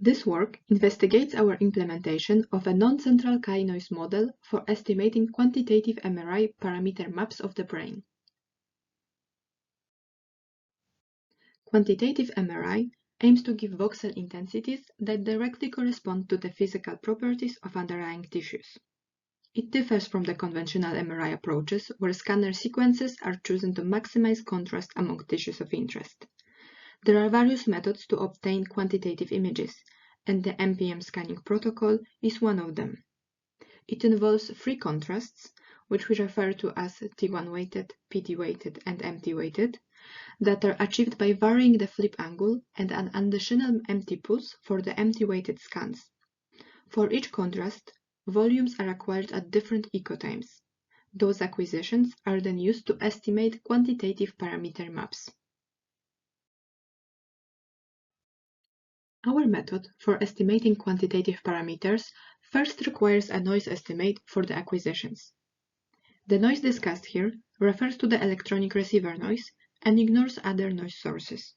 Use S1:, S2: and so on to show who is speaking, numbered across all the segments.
S1: This work investigates our implementation of a non-central chi-noise model for estimating quantitative MRI parameter maps of the brain. Quantitative MRI aims to give voxel intensities that directly correspond to the physical properties of underlying tissues. It differs from the conventional MRI approaches, where scanner sequences are chosen to maximize contrast among tissues of interest. There are various methods to obtain quantitative images, and the MPM scanning protocol is one of them. It involves three contrasts, which we refer to as T1-weighted, PD-weighted, and MT-weighted, that are achieved by varying the flip angle and an additional MT pulse for the MT-weighted scans. For each contrast, volumes are acquired at different echo times. Those acquisitions are then used to estimate quantitative parameter maps. Our method for estimating quantitative parameters first requires a noise estimate for the acquisitions. The noise discussed here refers to the electronic receiver noise and ignores other noise sources.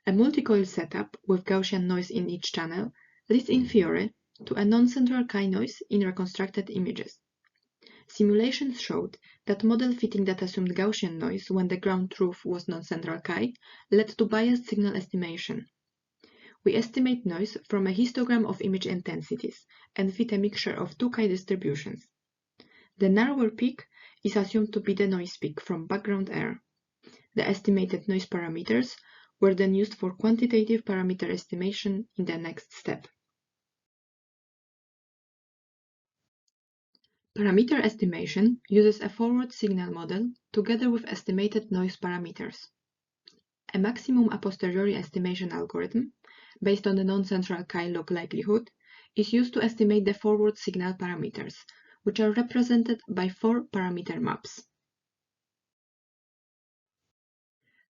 S1: A multi-coil setup with Gaussian noise in each channel leads in theory to a non-central chi-noise in reconstructed images. Simulations showed that model fitting that assumed Gaussian noise when the ground truth was non-central chi led to biased signal estimation. We estimate noise from a histogram of image intensities and fit a mixture of two chi distributions. The narrower peak is assumed to be the noise peak from background air. The estimated noise parameters were then used for quantitative parameter estimation in the next step. Parameter estimation uses a forward signal model together with estimated noise parameters. A maximum a posteriori estimation algorithm, based on the non-central chi log likelihood, is used to estimate the forward signal parameters, which are represented by 4 parameter maps.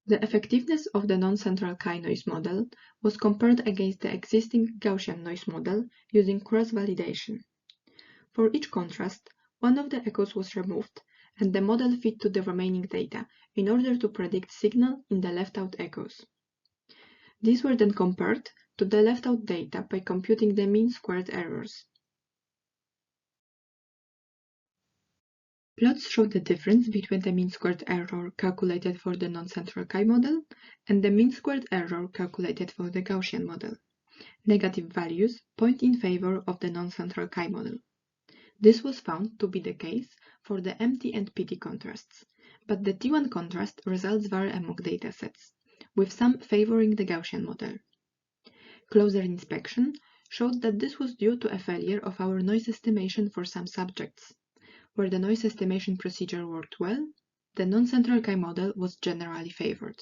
S1: The effectiveness of the non-central chi noise model was compared against the existing Gaussian noise model using cross-validation. For each contrast, one of the echoes was removed, and the model fit to the remaining data in order to predict signal in the left-out echoes. These were then compared to the left-out data by computing the mean squared errors. Plots show the difference between the mean squared error calculated for the non-central chi model and the mean squared error calculated for the Gaussian model. Negative values point in favor of the non-central chi model. This was found to be the case for the MT and PD contrasts, but the T1 contrast results vary among datasets, with some favoring the Gaussian model. Closer inspection showed that this was due to a failure of our noise estimation for some subjects. Where the noise estimation procedure worked well, the non-central chi model was generally favored.